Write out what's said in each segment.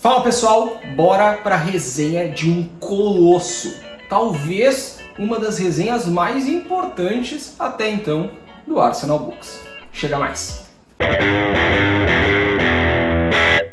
Fala pessoal, bora para a resenha de um colosso, talvez uma das resenhas mais importantes até então do Arsenal Books. Chega mais!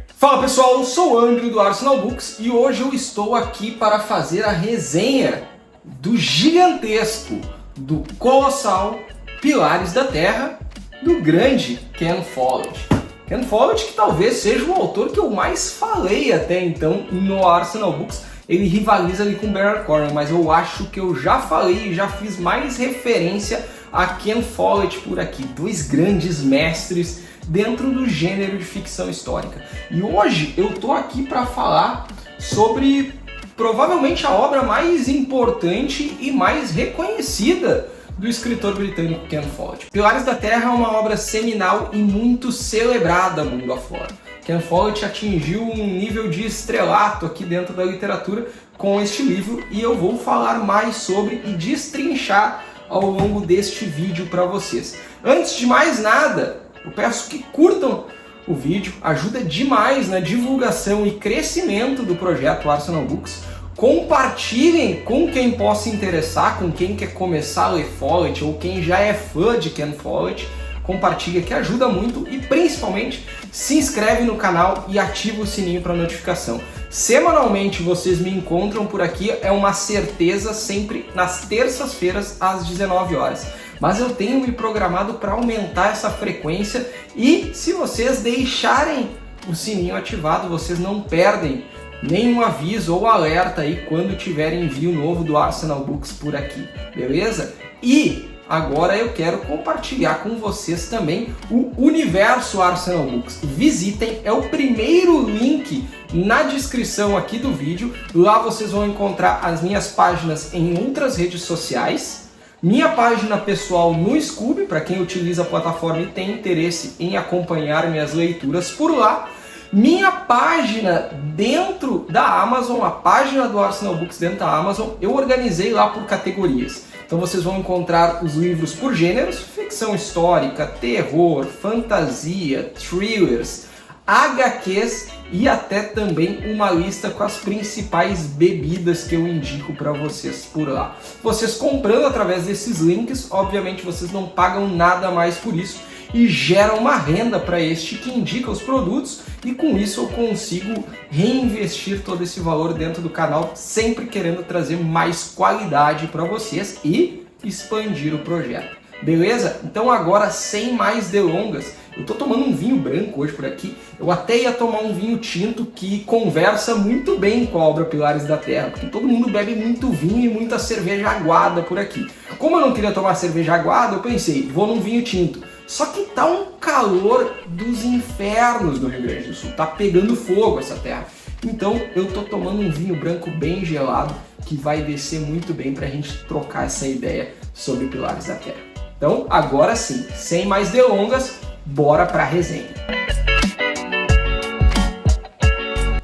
Fala pessoal, eu sou o Andrew do Arsenal Books e hoje eu estou aqui para fazer a resenha do gigantesco, do colossal Pilares da Terra, do grande Ken Follett. Ken Follett, que talvez seja o autor que eu mais falei até então no Arsenal Books. Ele rivaliza ali com o Bernard Cornwell, mas eu acho que eu já falei e já fiz mais referência a Ken Follett por aqui. Dois grandes mestres dentro do gênero de ficção histórica. E hoje eu tô aqui para falar sobre provavelmente a obra mais importante e mais reconhecida do escritor britânico Ken Follett. Pilares da Terra é uma obra seminal e muito celebrada mundo afora. Ken Follett atingiu um nível de estrelato aqui dentro da literatura com este livro e eu vou falar mais sobre e destrinchar ao longo deste vídeo para vocês. Antes de mais nada, eu peço que curtam o vídeo, ajuda demais na divulgação e crescimento do projeto Arsenal Books. Compartilhem com quem possa interessar, com quem quer começar a ler Follett ou quem já é fã de Ken Follett. Compartilha que ajuda muito e principalmente se inscreve no canal e ativa o sininho para notificação. Semanalmente vocês me encontram por aqui, é uma certeza, sempre nas terças-feiras às 19 horas. Mas eu tenho me programado para aumentar essa frequência e se vocês deixarem o sininho ativado, vocês não perdem nenhum aviso ou alerta aí quando tiver envio novo do Arsenal Books por aqui, beleza? E agora eu quero compartilhar com vocês também o universo Arsenal Books. Visitem, é o primeiro link na descrição aqui do vídeo. Lá vocês vão encontrar as minhas páginas em outras redes sociais, minha página pessoal no Scoob, para quem utiliza a plataforma e tem interesse em acompanhar minhas leituras por lá. Minha página dentro da Amazon, a página do Arsenal Books dentro da Amazon, eu organizei lá por categorias. Então vocês vão encontrar os livros por gêneros, ficção histórica, terror, fantasia, thrillers, HQs e até também uma lista com as principais bebidas que eu indico para vocês por lá. Vocês comprando através desses links, obviamente vocês não pagam nada mais por isso e geram uma renda para este que indica os produtos e com isso eu consigo reinvestir todo esse valor dentro do canal, sempre querendo trazer mais qualidade para vocês e expandir o projeto. Beleza? Então agora, sem mais delongas, eu tô tomando um vinho branco hoje por aqui. Eu até ia tomar um vinho tinto que conversa muito bem com a obra Pilares da Terra, porque todo mundo bebe muito vinho e muita cerveja aguada por aqui. Como eu não queria tomar cerveja aguada, eu pensei, vou num vinho tinto. Só que tá um calor dos infernos no Rio Grande do Sul, tá pegando fogo essa terra. Então eu tô tomando um vinho branco bem gelado que vai descer muito bem pra gente trocar essa ideia sobre Pilares da Terra. Então agora sim, sem mais delongas, bora pra resenha.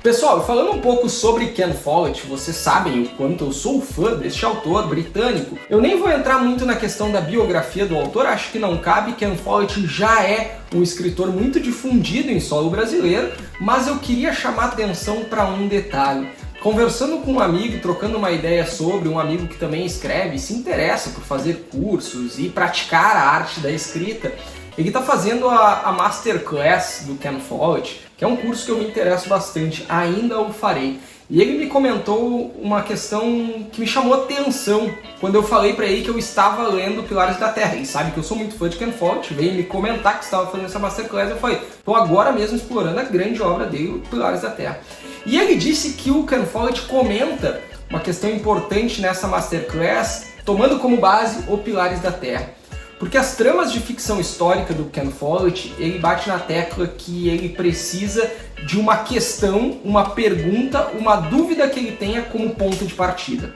Pessoal, falando um pouco sobre Ken Follett, vocês sabem o quanto eu sou fã deste autor britânico. Eu nem vou entrar muito na questão da biografia do autor, acho que não cabe. Ken Follett já é um escritor muito difundido em solo brasileiro, mas eu queria chamar atenção para um detalhe. Conversando com um amigo, trocando uma ideia sobre um amigo que também escreve, se interessa por fazer cursos e praticar a arte da escrita, ele está fazendo a Masterclass do Ken Follett, que é um curso que eu me interesso bastante, ainda o farei. E ele me comentou uma questão que me chamou a atenção quando eu falei para ele que eu estava lendo Pilares da Terra. Ele sabe que eu sou muito fã de Ken Follett, veio me comentar que estava fazendo essa Masterclass, eu falei, estou agora mesmo explorando a grande obra dele, Pilares da Terra. E ele disse que o Ken Follett comenta uma questão importante nessa Masterclass, tomando como base o Pilares da Terra. Porque as tramas de ficção histórica do Ken Follett, ele bate na tecla que ele precisa de uma questão, uma pergunta, uma dúvida que ele tenha como ponto de partida.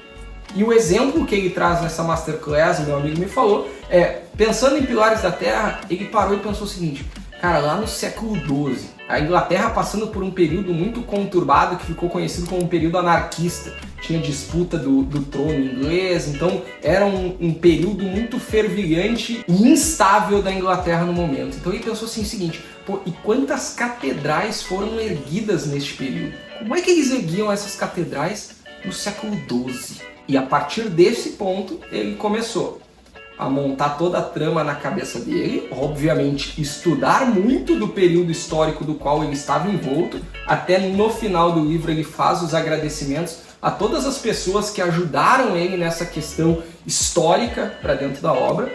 E o exemplo que ele traz nessa Masterclass, meu amigo me falou, é, pensando em Pilares da Terra, ele parou e pensou o seguinte, cara, lá no século XII, a Inglaterra passando por um período muito conturbado que ficou conhecido como um período anarquista. tinha disputa do trono inglês, então era um período muito fervilhante e instável da Inglaterra no momento. Então ele pensou assim o seguinte, pô, e quantas catedrais foram erguidas neste período? Como é que eles erguiam essas catedrais no século XII? E a partir desse ponto ele começou a montar toda a trama na cabeça dele, obviamente estudar muito do período histórico do qual ele estava envolto, até no final do livro ele faz os agradecimentos a todas as pessoas que ajudaram ele nessa questão histórica para dentro da obra,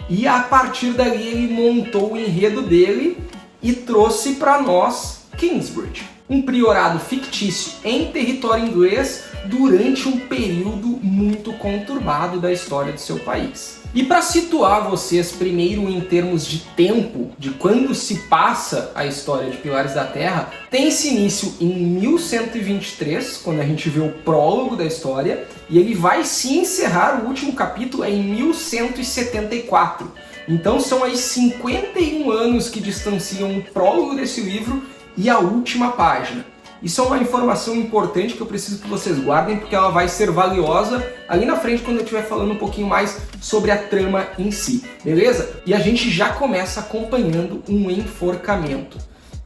e a partir dali ele montou o enredo dele e trouxe para nós Kingsbridge, um priorado fictício em território inglês durante um período muito conturbado da história do seu país. E para situar vocês primeiro em termos de tempo, de quando se passa a história de Pilares da Terra, tem-se início em 1123, quando a gente vê o prólogo da história, e ele vai se encerrar, o último capítulo, em 1174. Então são aí 51 anos que distanciam o prólogo desse livro e a última página. Isso é uma informação importante que eu preciso que vocês guardem, porque ela vai ser valiosa ali na frente quando eu estiver falando um pouquinho mais sobre a trama em si, beleza? E a gente já começa acompanhando um enforcamento.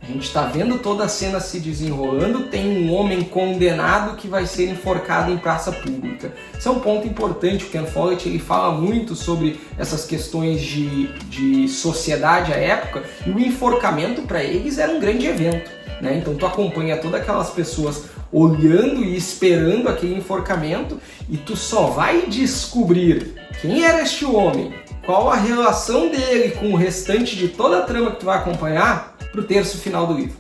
A gente está vendo toda a cena se desenrolando, tem um homem condenado que vai ser enforcado em praça pública. Isso é um ponto importante, o Ken Follett ele fala muito sobre essas questões de sociedade à época, e o enforcamento para eles era um grande evento. Então tu acompanha todas aquelas pessoas olhando e esperando aquele enforcamento, e tu só vai descobrir quem era este homem, qual a relação dele com o restante de toda a trama que tu vai acompanhar pro terço final do livro.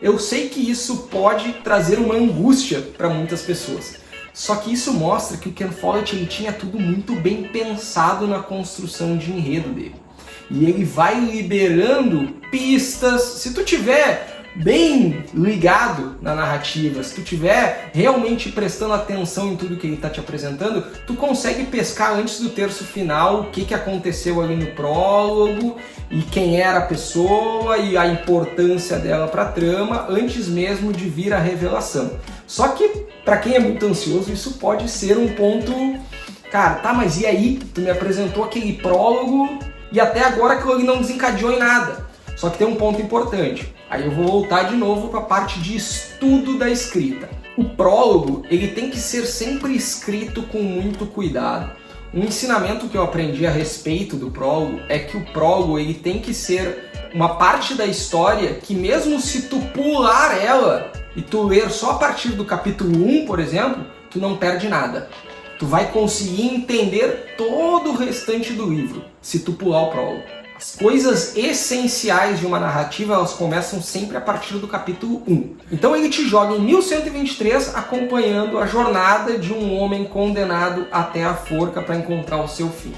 Eu sei que isso pode trazer uma angústia para muitas pessoas, só que isso mostra que o Ken Follett ele tinha tudo muito bem pensado na construção de enredo dele. E ele vai liberando pistas. Se tu tiver bem ligado na narrativa, se tu estiver realmente prestando atenção em tudo que ele está te apresentando, tu consegue pescar antes do terço final o que aconteceu ali no prólogo e quem era a pessoa e a importância dela para a trama antes mesmo de vir a revelação. Só que para quem é muito ansioso isso pode ser um ponto, cara, tá, mas e aí? Tu me apresentou aquele prólogo e até agora aquilo ali não desencadeou em nada. Só que tem um ponto importante. Aí eu vou voltar de novo para a parte de estudo da escrita. O prólogo ele tem que ser sempre escrito com muito cuidado. Um ensinamento que eu aprendi a respeito do prólogo é que o prólogo ele tem que ser uma parte da história que mesmo se tu pular ela e tu ler só a partir do capítulo 1, por exemplo, tu não perde nada. Tu vai conseguir entender todo o restante do livro se tu pular o prólogo. As coisas essenciais de uma narrativa, elas começam sempre a partir do capítulo 1. Então ele te joga em 1123 acompanhando a jornada de um homem condenado até a forca para encontrar o seu fim.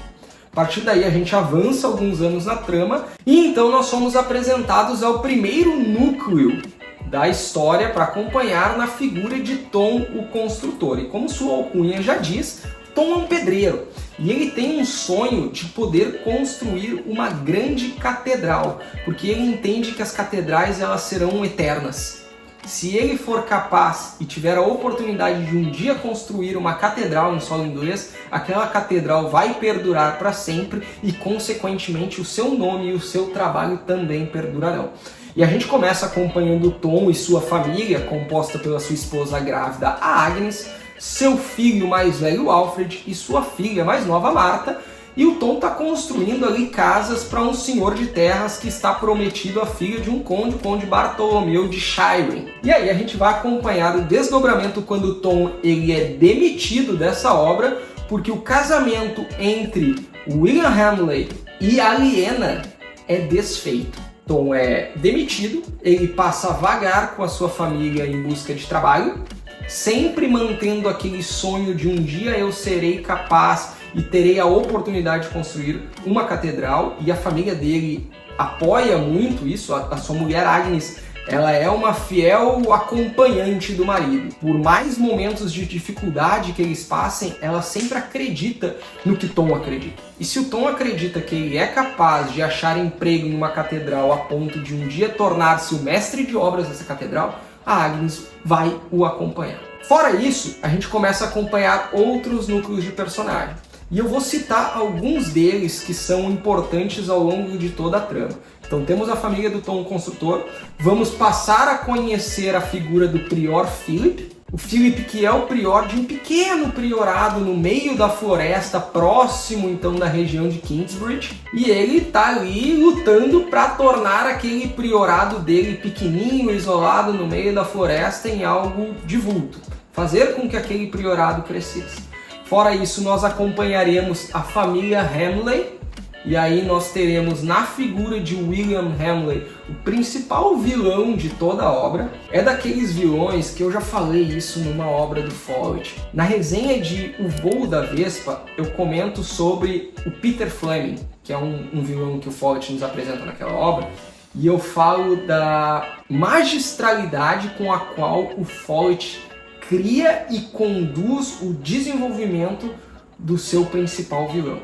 A partir daí a gente avança alguns anos na trama e então nós somos apresentados ao primeiro núcleo da história para acompanhar na figura de Tom, o construtor. E como sua alcunha já diz, Tom é um pedreiro e ele tem um sonho de poder construir uma grande catedral, porque ele entende que as catedrais elas serão eternas. Se ele for capaz e tiver a oportunidade de um dia construir uma catedral em solo inglês, aquela catedral vai perdurar para sempre e, consequentemente, o seu nome e o seu trabalho também perdurarão. E a gente começa acompanhando Tom e sua família, composta pela sua esposa grávida, a Agnes, seu filho mais velho, Alfred, e sua filha mais nova, Marta, e o Tom está construindo ali casas para um senhor de terras que está prometido à filha de um conde, o conde Bartolomeu de Shireen. E aí a gente vai acompanhar o desdobramento quando o Tom ele é demitido dessa obra, porque o casamento entre William Hamley e a Lyanna é desfeito. Tom é demitido, ele passa a vagar com a sua família em busca de trabalho, sempre mantendo aquele sonho de um dia eu serei capaz e terei a oportunidade de construir uma catedral, e a família dele apoia muito isso. A sua mulher Agnes, ela é uma fiel acompanhante do marido. Por mais momentos de dificuldade que eles passem, ela sempre acredita no que Tom acredita. E se o Tom acredita que ele é capaz de achar emprego em uma catedral a ponto de um dia tornar-se o mestre de obras dessa catedral, a Agnes vai o acompanhar. Fora isso, a gente começa a acompanhar outros núcleos de personagem. E eu vou citar alguns deles que são importantes ao longo de toda a trama. Então temos a família do Tom Construtor, vamos passar a conhecer a figura do prior Philip. O Philip, que é o prior de um pequeno priorado no meio da floresta, próximo então da região de Kingsbridge. E ele tá ali lutando para tornar aquele priorado dele pequenininho, isolado no meio da floresta, em algo de vulto. Fazer com que aquele priorado crescesse. Fora isso, nós acompanharemos a família Hamley, e aí nós teremos na figura de William Hamley o principal vilão de toda a obra. É daqueles vilões que eu já falei isso numa obra do Follett. Na resenha de O Voo da Vespa, eu comento sobre o Peter Fleming, que é um vilão que o Follett nos apresenta naquela obra, e eu falo da magistralidade com a qual o Follett cria e conduz o desenvolvimento do seu principal vilão.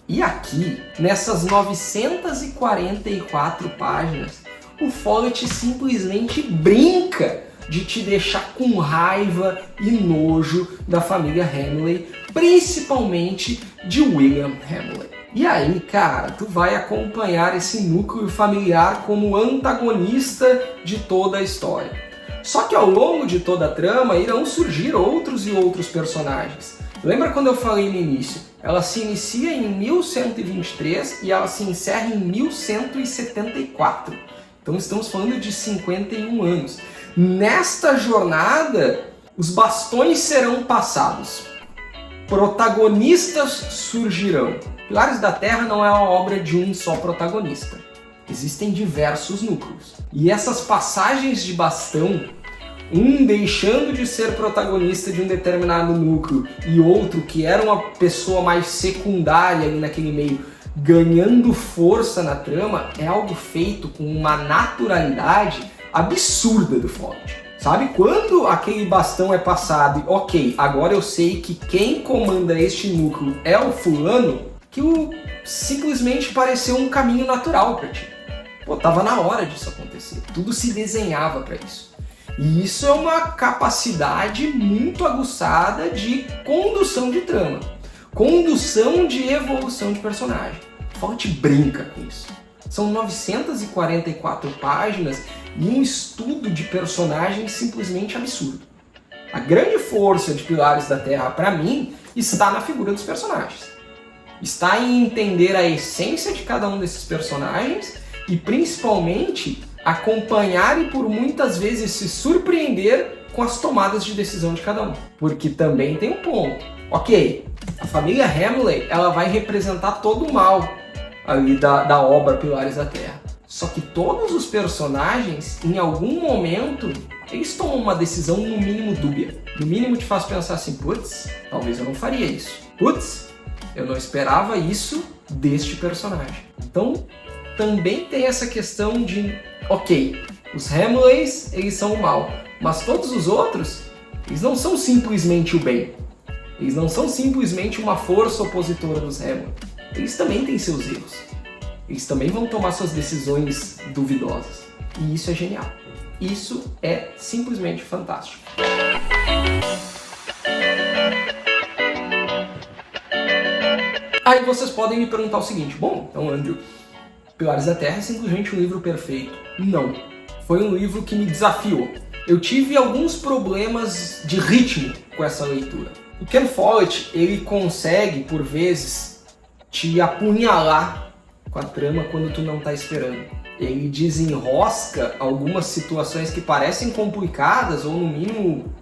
E aqui, nessas 944 páginas, o Follett simplesmente brinca de te deixar com raiva e nojo da família Hamley, principalmente de William Hamley. E aí, cara, tu vai acompanhar esse núcleo familiar como antagonista de toda a história. Só que ao longo de toda a trama irão surgir outros e outros personagens. Lembra quando eu falei no início? Ela se inicia em 1123 e ela se encerra em 1174. Então estamos falando de 51 anos. Nesta jornada, os bastões serão passados. Protagonistas surgirão. Pilares da Terra não é uma obra de um só protagonista. Existem diversos núcleos. E essas passagens de bastão, um deixando de ser protagonista de um determinado núcleo e outro que era uma pessoa mais secundária ali naquele meio, ganhando força na trama, é algo feito com uma naturalidade absurda do Follett. Sabe, quando aquele bastão é passado e ok, agora eu sei que quem comanda este núcleo é o fulano, que simplesmente pareceu um caminho natural para ti. Pô, tava na hora disso acontecer, tudo se desenhava para isso. E isso é uma capacidade muito aguçada de condução de trama, condução de evolução de personagem. Follett brinca com isso. São 944 páginas e um estudo de personagens simplesmente absurdo. A grande força de Pilares da Terra, para mim, está na figura dos personagens. Está em entender a essência de cada um desses personagens e, principalmente, acompanhar e por muitas vezes se surpreender com as tomadas de decisão de cada um. Porque também tem um ponto. Ok, a família Hamley ela vai representar todo o mal ali da obra Pilares da Terra. Só que todos os personagens, em algum momento, eles tomam uma decisão no mínimo dúbia. No mínimo te faz pensar assim, putz, talvez eu não faria isso. Putz, eu não esperava isso deste personagem. Então, também tem essa questão de, ok, os Hamleys, eles são o mal, mas todos os outros, eles não são simplesmente o bem. Eles não são simplesmente uma força opositora dos Hamley. Eles também têm seus erros. Eles também vão tomar suas decisões duvidosas. E isso é genial. Isso é simplesmente fantástico. Aí vocês podem me perguntar o seguinte, bom, então Andrew, Pilares da Terra é simplesmente um livro perfeito. Não. Foi um livro que me desafiou. Eu tive alguns problemas de ritmo com essa leitura. O Ken Follett, ele consegue, por vezes, te apunhalar com a trama quando tu não tá esperando. Ele desenrosca algumas situações que parecem complicadas ou, no mínimo,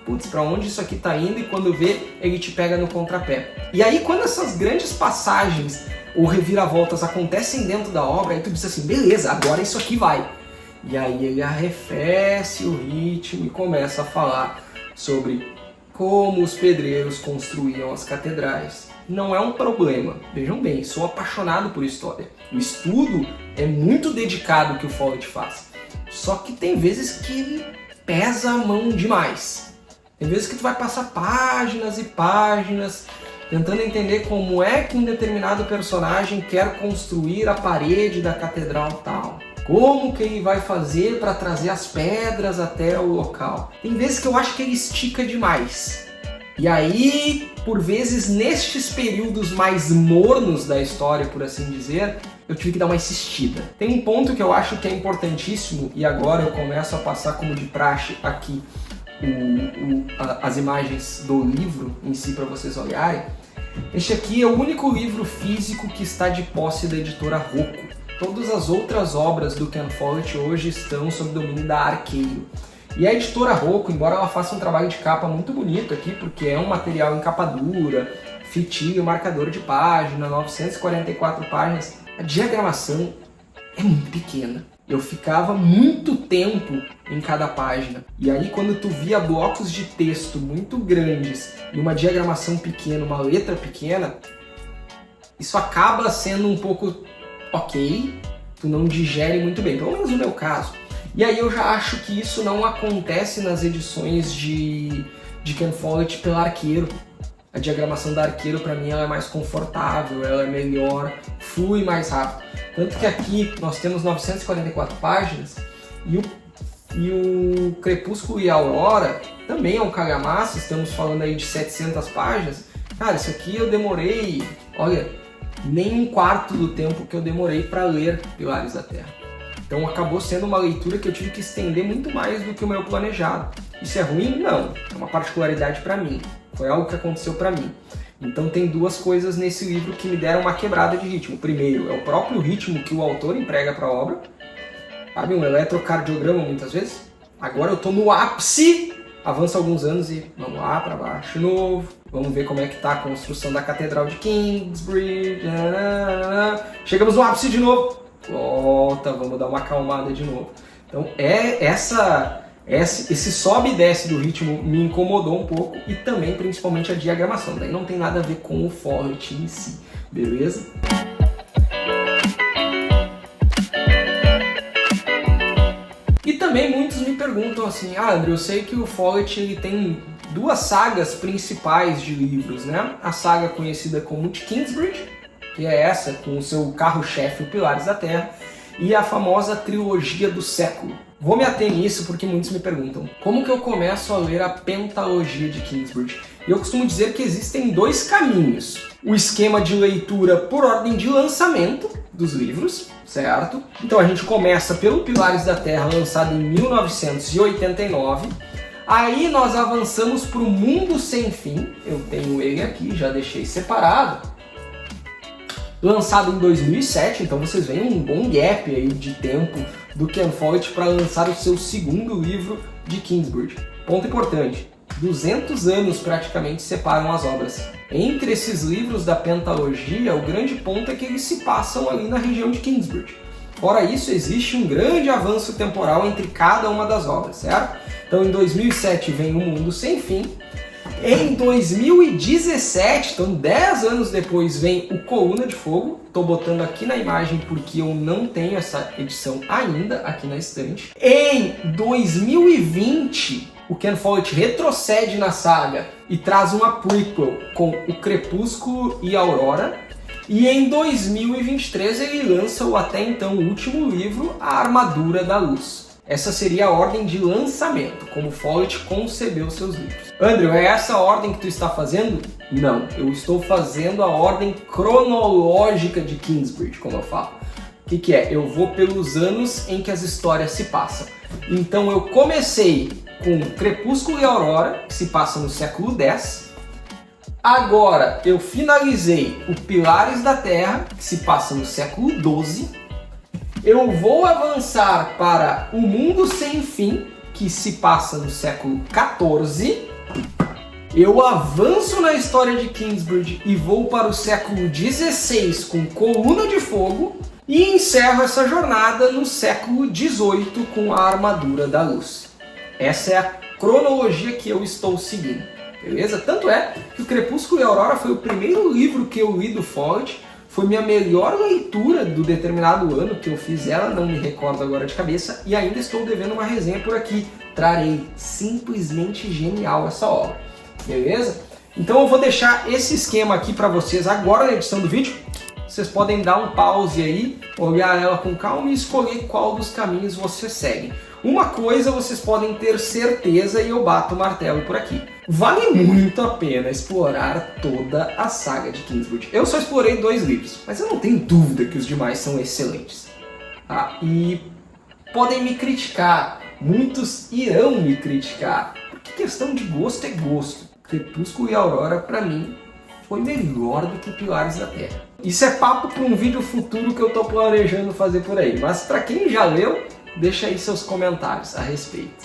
putz, pra onde isso aqui tá indo? E quando vê, ele te pega no contrapé. E aí, quando essas grandes passagens ou reviravoltas acontecem dentro da obra, aí tu diz assim, beleza, agora isso aqui vai. E aí ele arrefece o ritmo e começa a falar sobre como os pedreiros construíam as catedrais. Não é um problema. Vejam bem, sou apaixonado por história. O estudo é muito dedicado que o Follett faz. Só que tem vezes que ele pesa a mão demais. Tem vezes que tu vai passar páginas e páginas tentando entender como é que um determinado personagem quer construir a parede da catedral tal. Como que ele vai fazer para trazer as pedras até o local? Tem vezes que eu acho que ele estica demais. E aí, por vezes, nestes períodos mais mornos da história, por assim dizer, eu tive que dar uma insistida. Tem um ponto que eu acho que é importantíssimo, e agora eu começo a passar como de praxe aqui as imagens do livro em si para vocês olharem. Este aqui é o único livro físico que está de posse da editora Rocco. Todas as outras obras do Ken Follett hoje estão sob domínio da Arqueiro. E a editora Rocco, embora ela faça um trabalho de capa muito bonito aqui, porque é um material em capa dura, fitilho, marcador de página, 944 páginas, a diagramação é muito pequena. Eu ficava muito tempo em cada página. E aí quando tu via blocos de texto muito grandes e uma diagramação pequena, uma letra pequena, isso acaba sendo um pouco ok, tu não digere muito bem, pelo menos no meu caso. E aí eu já acho que isso não acontece nas edições de Ken Follett pela Arqueiro. A diagramação da Arqueiro, para mim, ela é mais confortável, ela é melhor, flui mais rápido. Tanto que aqui nós temos 944 páginas e o Crepúsculo e a Aurora também é um calhamaço, estamos falando aí de 700 páginas. Cara, isso aqui eu demorei, olha, nem um quarto do tempo que eu demorei para ler Pilares da Terra. Então acabou sendo uma leitura que eu tive que estender muito mais do que o meu planejado. Isso é ruim? Não. É uma particularidade para mim. Foi algo que aconteceu para mim. Então tem duas coisas nesse livro que me deram uma quebrada de ritmo. Primeiro, é o próprio ritmo que o autor emprega para a obra. Sabe, um eletrocardiograma muitas vezes. Agora eu estou no ápice, avança alguns anos e vamos lá para baixo de novo. Vamos ver como é que está a construção da Catedral de Kingsbridge. Chegamos no ápice de novo. Volta, vamos dar uma acalmada de novo. Então esse sobe e desce do ritmo me incomodou um pouco e também principalmente a diagramação. Daí não tem nada a ver com o Follett em si, beleza? E também muitos me perguntam assim, André, eu sei que o Follett ele tem duas sagas principais de livros, né? A saga conhecida como de Kingsbridge, que é essa, com o seu carro-chefe, o Pilares da Terra, e a famosa trilogia do século. Vou me ater nisso porque muitos me perguntam, como que eu começo a ler a pentalogia de Kingsbridge? E eu costumo dizer que existem dois caminhos. O esquema de leitura por ordem de lançamento dos livros, certo? Então a gente começa pelo Pilares da Terra, lançado em 1989, aí nós avançamos para o Mundo Sem Fim, eu tenho ele aqui, já deixei separado, lançado em 2007, então vocês veem um bom gap aí de tempo do Ken Follett para lançar o seu segundo livro de Kingsbridge. Ponto importante, 200 anos praticamente separam as obras. Entre esses livros da pentalogia, o grande ponto é que eles se passam ali na região de Kingsbridge. Fora isso, existe um grande avanço temporal entre cada uma das obras, certo? Então em 2007 vem O Mundo Sem Fim, em 2017, então 10 anos depois, vem o Coluna de Fogo. Estou botando aqui na imagem porque eu não tenho essa edição ainda aqui na estante. Em 2020, o Ken Follett retrocede na saga e traz uma prequel com o Crepúsculo e a Aurora. E em 2023 ele lança o até então último livro, A Armadura da Luz. Essa seria a ordem de lançamento, como Follett concebeu seus livros. Andrew, é essa a ordem que tu está fazendo? Não, eu estou fazendo a ordem cronológica de Kingsbridge, como eu falo. O que é? Eu vou pelos anos em que as histórias se passam. Então eu comecei com Crepúsculo e Aurora, que se passa no século X. Agora eu finalizei o Pilares da Terra, que se passa no século XII. Eu vou avançar para O Mundo Sem Fim, que se passa no século XIV. Eu avanço na história de Kingsbridge e vou para o século XVI com Coluna de Fogo. E encerro essa jornada no século XVIII com A Armadura da Luz. Essa é a cronologia que eu estou seguindo, beleza? Tanto é que o Crepúsculo e a Aurora foi o primeiro livro que eu li do Follett, foi minha melhor leitura do determinado ano que eu fiz ela, não me recordo agora de cabeça, e ainda estou devendo uma resenha por aqui. Trarei, simplesmente genial essa obra, beleza? Então eu vou deixar esse esquema aqui para vocês agora na edição do vídeo. vocês podem dar um pause aí, olhar ela com calma e escolher qual dos caminhos vocês seguem. Uma coisa vocês podem ter certeza, e eu bato o martelo por aqui: vale muito a pena explorar toda a saga de Kingswood. Eu só explorei 2 livros, mas eu não tenho dúvida que os demais são excelentes. E podem me criticar, muitos irão me criticar, porque questão de gosto é gosto. Crepúsculo e Aurora, pra mim, foi melhor do que Pilares da Terra. Isso é papo para um vídeo futuro que eu tô planejando fazer por aí, mas pra quem já leu, deixa aí seus comentários a respeito.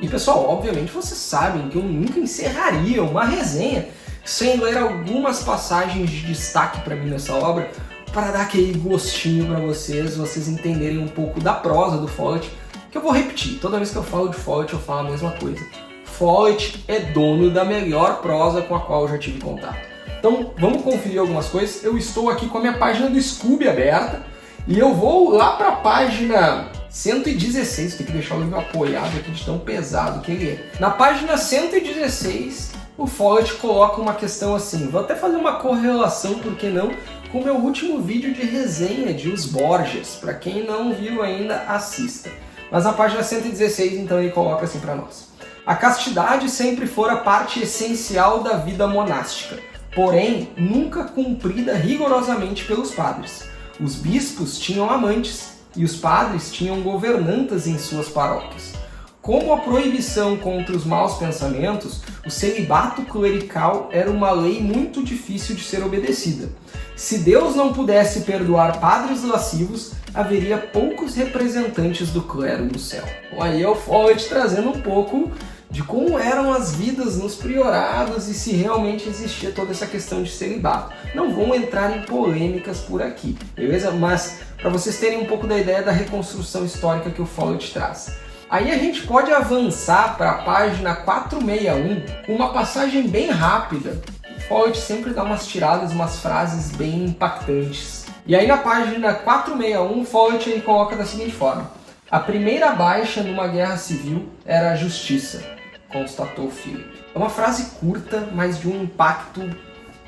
E pessoal, obviamente vocês sabem que eu nunca encerraria uma resenha sem ler algumas passagens de destaque para mim nessa obra, para dar aquele gostinho para vocês entenderem um pouco da prosa do Follett, que eu vou repetir. Toda vez que eu falo de Follett, eu falo a mesma coisa. Follett é dono da melhor prosa com a qual eu já tive contato. Então, vamos conferir algumas coisas. Eu estou aqui com a minha página do Scooby aberta e eu vou lá para a página 116, tem que deixar o livro apoiado aqui de tão pesado que ele é. Na página 116, o Follett coloca uma questão assim, vou até fazer uma correlação, por que não, com o meu último vídeo de resenha de Os Borgias. Para quem não viu ainda, assista. Mas na página 116, então, ele coloca assim para nós: a castidade sempre fora parte essencial da vida monástica, porém nunca cumprida rigorosamente pelos padres. Os bispos tinham amantes e os padres tinham governantas em suas paróquias. Como a proibição contra os maus pensamentos, o celibato clerical era uma lei muito difícil de ser obedecida. Se Deus não pudesse perdoar padres lascivos, haveria poucos representantes do clero no céu. Aí é o Follett trazendo um pouco de como eram as vidas nos priorados e se realmente existia toda essa questão de celibato. Não vou entrar em polêmicas por aqui, beleza? Mas para vocês terem um pouco da ideia da reconstrução histórica que o Follett traz. Aí a gente pode avançar para a página 461 com uma passagem bem rápida. O Follett sempre dá umas tiradas, umas frases bem impactantes. E aí na página 461, o Follett ele coloca da seguinte forma: a primeira baixa numa guerra civil era a justiça, constatou Philip. É uma frase curta, mas de um impacto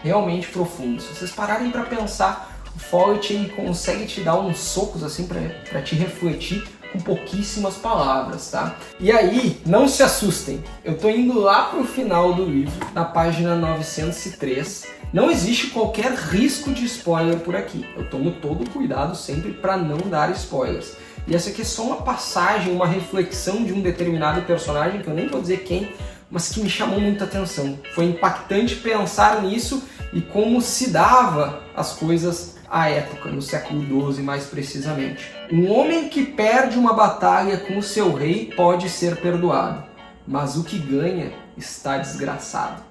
realmente profundo. Se vocês pararem para pensar, o Follett ele consegue te dar uns socos assim para te refletir com pouquíssimas palavras, tá? E aí, não se assustem, eu tô indo lá pro final do livro, na página 903. Não existe qualquer risco de spoiler por aqui. Eu tomo todo o cuidado sempre para não dar spoilers. E essa aqui é só uma passagem, uma reflexão de um determinado personagem, que eu nem vou dizer quem, mas que me chamou muita atenção. Foi impactante pensar nisso e como se dava as coisas à época, no século XII mais precisamente. Um homem que perde uma batalha com o seu rei pode ser perdoado, mas o que ganha está desgraçado.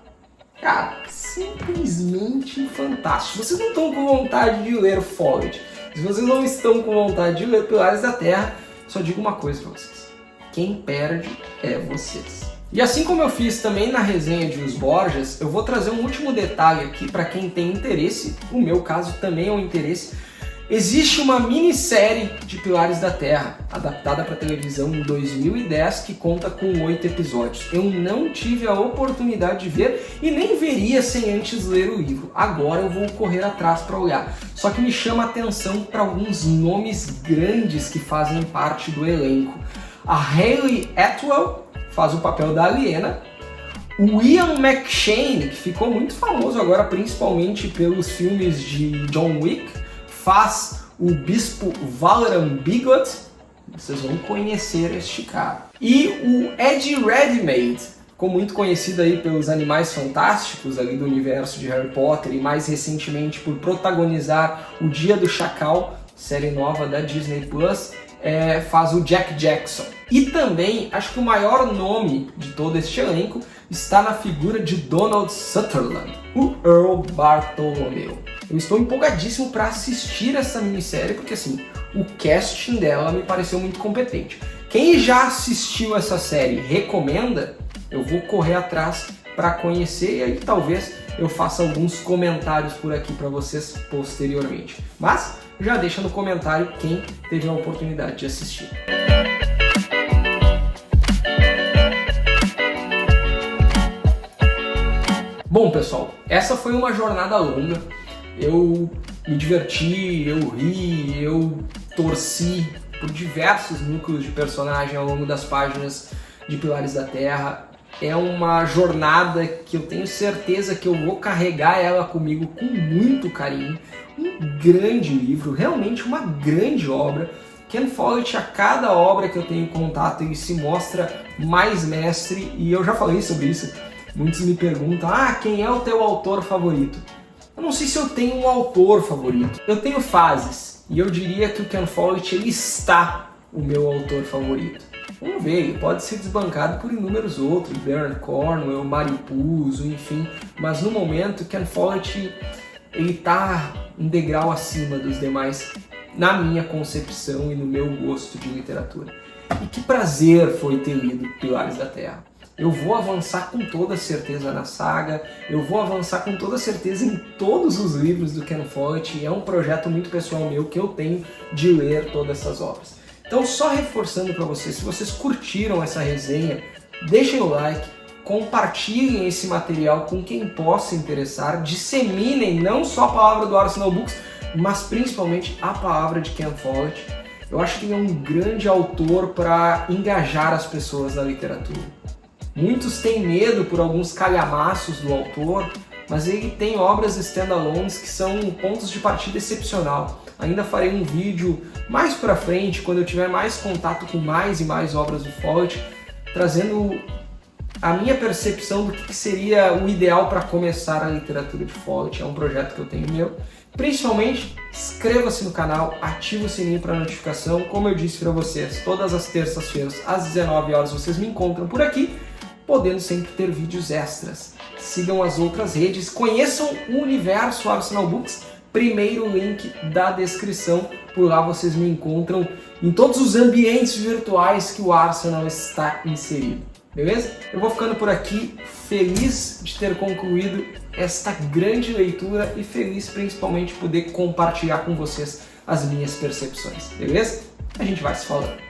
Cara, simplesmente fantástico. Vocês não estão com vontade de ler Follett, se vocês não estão com vontade de ler Pilares da Terra, só digo uma coisa para vocês: quem perde é vocês. E assim como eu fiz também na resenha de Os Borgias, eu vou trazer um último detalhe aqui para quem tem interesse. O meu caso também é um interesse. Existe uma minissérie de Pilares da Terra, adaptada para televisão em 2010, que conta com 8 episódios. Eu não tive a oportunidade de ver e nem veria sem antes ler o livro. Agora eu vou correr atrás para olhar. Só que me chama a atenção para alguns nomes grandes que fazem parte do elenco. A Hayley Atwell faz o papel da Aliena. O Ian McShane, que ficou muito famoso agora principalmente pelos filmes de John Wick, faz o Bispo Valeran Bigot. Vocês vão conhecer este cara. E o Eddie Redmayne ficou muito conhecido aí pelos Animais Fantásticos ali do universo de Harry Potter e mais recentemente por protagonizar O Dia do Chacal, série nova da Disney Plus. Faz o Jack Jackson. E também, acho que o maior nome de todo este elenco está na figura de Donald Sutherland, o Earl Bartholomew. Eu estou empolgadíssimo para assistir essa minissérie, porque assim, o casting dela me pareceu muito competente. Quem já assistiu essa série recomenda, eu vou correr atrás para conhecer e aí talvez eu faça alguns comentários por aqui para vocês posteriormente. Mas já deixa no comentário quem teve a oportunidade de assistir. Bom, pessoal, essa foi uma jornada longa. Eu me diverti, eu ri, eu torci por diversos núcleos de personagem ao longo das páginas de Pilares da Terra. É uma jornada que eu tenho certeza que eu vou carregar ela comigo com muito carinho. Um grande livro, realmente uma grande obra. Ken Follett, a cada obra que eu tenho contato, ele se mostra mais mestre, e eu já falei sobre isso. Muitos me perguntam, quem é o teu autor favorito? Eu não sei se eu tenho um autor favorito. Eu tenho fases, e eu diria que o Ken Follett, ele está o meu autor favorito. Vamos ver, ele pode ser desbancado por inúmeros outros, Bernard Cornwell, Mario Puzo, enfim. Mas no momento, Ken Follett, ele está um degrau acima dos demais, na minha concepção e no meu gosto de literatura. E que prazer foi ter lido Pilares da Terra. Eu vou avançar com toda certeza na saga, eu vou avançar com toda certeza em todos os livros do Ken Follett, e é um projeto muito pessoal meu que eu tenho de ler todas essas obras. Então, só reforçando para vocês, se vocês curtiram essa resenha, deixem o like, compartilhem esse material com quem possa interessar, disseminem não só a palavra do Arsenal Books, mas principalmente a palavra de Ken Follett. Eu acho que ele é um grande autor para engajar as pessoas na literatura. Muitos têm medo por alguns calhamaços do autor, mas ele tem obras standalones que são pontos de partida excepcional. Ainda farei um vídeo mais pra frente, quando eu tiver mais contato com mais e mais obras do Follett, trazendo a minha percepção do que seria o ideal para começar a literatura de Follett. É um projeto que eu tenho meu. Principalmente, inscreva-se no canal, ative o sininho para notificação. Como eu disse para vocês, todas as terças-feiras, às 19 horas, vocês me encontram por aqui, podendo sempre ter vídeos extras. Sigam as outras redes, conheçam o universo Arsenal Books, primeiro link da descrição, por lá vocês me encontram em todos os ambientes virtuais que o Arsenal está inserido. Beleza? Eu vou ficando por aqui, feliz de ter concluído esta grande leitura e feliz principalmente de poder compartilhar com vocês as minhas percepções. Beleza? A gente vai se falando.